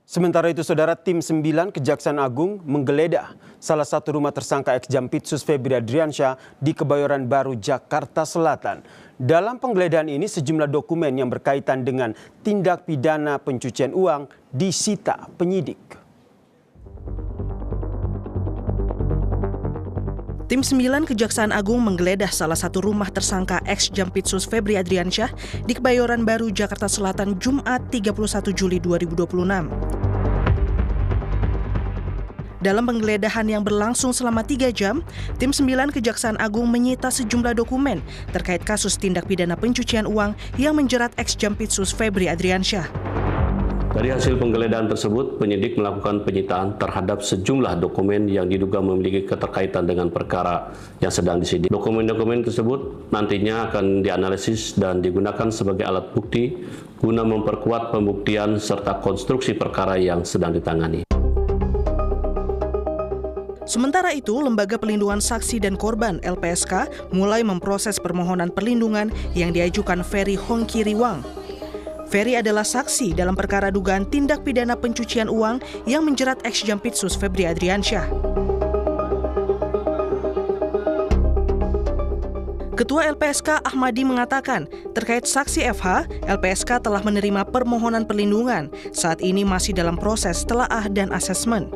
Sementara itu, Saudara, tim 9 Kejaksaan Agung menggeledah salah satu rumah tersangka ex-Jampitsus Febri Adriansyah di Kebayoran Baru, Jakarta Selatan. Dalam penggeledahan ini, sejumlah dokumen yang berkaitan dengan tindak pidana pencucian uang disita penyidik. Tim 9 Kejaksaan Agung menggeledah salah satu rumah tersangka ex-Jampitsus Febri Adriansyah di Kebayoran Baru, Jakarta Selatan, Jumat 31 Juli 2026. Dalam penggeledahan yang berlangsung selama 3 jam, tim 9 Kejaksaan Agung menyita sejumlah dokumen terkait kasus tindak pidana pencucian uang yang menjerat ex-Jampitsus Febri Adriansyah. Dari hasil penggeledahan tersebut, penyidik melakukan penyitaan terhadap sejumlah dokumen yang diduga memiliki keterkaitan dengan perkara yang sedang disidik. Dokumen-dokumen tersebut nantinya akan dianalisis dan digunakan sebagai alat bukti guna memperkuat pembuktian serta konstruksi perkara yang sedang ditangani. Sementara itu, Lembaga Pelindungan Saksi dan Korban (LPSK) mulai memproses permohonan perlindungan yang diajukan Ferry Hongkiriwang. Ferry adalah saksi dalam perkara dugaan tindak pidana pencucian uang yang menjerat ex-Jampitsus Febri Adriansyah. Ketua LPSK Ahmadi mengatakan, terkait saksi FH, LPSK telah menerima permohonan perlindungan. Saat ini masih dalam proses telaah dan asesmen.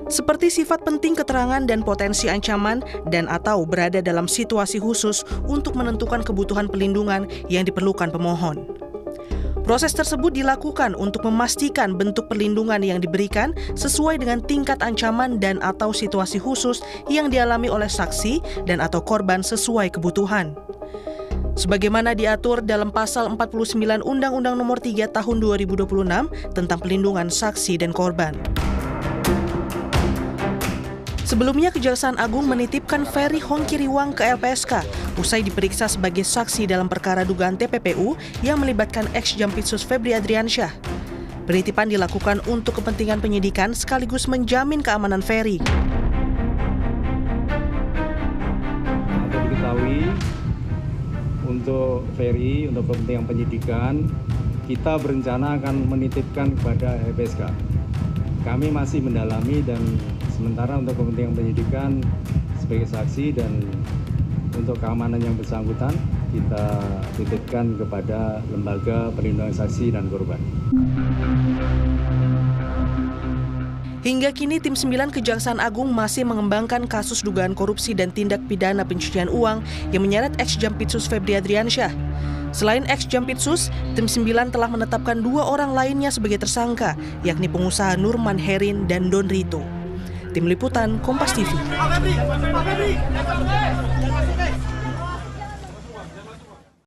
Seperti sifat penting keterangan dan potensi ancaman dan/atau berada dalam situasi khusus untuk menentukan kebutuhan perlindungan yang diperlukan pemohon. Proses tersebut dilakukan untuk memastikan bentuk perlindungan yang diberikan sesuai dengan tingkat ancaman dan/atau situasi khusus yang dialami oleh saksi dan/atau korban sesuai kebutuhan. Sebagaimana diatur dalam Pasal 49 Undang-Undang Nomor 3 Tahun 2026 tentang Perlindungan Saksi dan Korban. Sebelumnya, Kejaksaan Agung menitipkan Ferry Hongkiriwang ke LPSK usai diperiksa sebagai saksi dalam perkara dugaan TPPU yang melibatkan ex-Jampitsus Febri Adriansyah. Penitipan dilakukan untuk kepentingan penyidikan sekaligus menjamin keamanan Ferry. Untuk diketahui, untuk Ferry, untuk kepentingan penyidikan, kita berencana akan menitipkan kepada LPSK. Kami masih mendalami dan sementara untuk kepentingan penyidikan sebagai saksi dan untuk keamanan yang bersangkutan kita titipkan kepada Lembaga Perlindungan Saksi dan Korban. Hingga kini tim 9 Kejaksaan Agung masih mengembangkan kasus dugaan korupsi dan tindak pidana pencucian uang yang menyeret ex-Jampitsus Febri Adriansyah. Selain ex-Jampitsus, tim 9 telah menetapkan 2 orang lainnya sebagai tersangka, yakni pengusaha Nurman Herin dan Don Rito. Tim Liputan Kompas TV.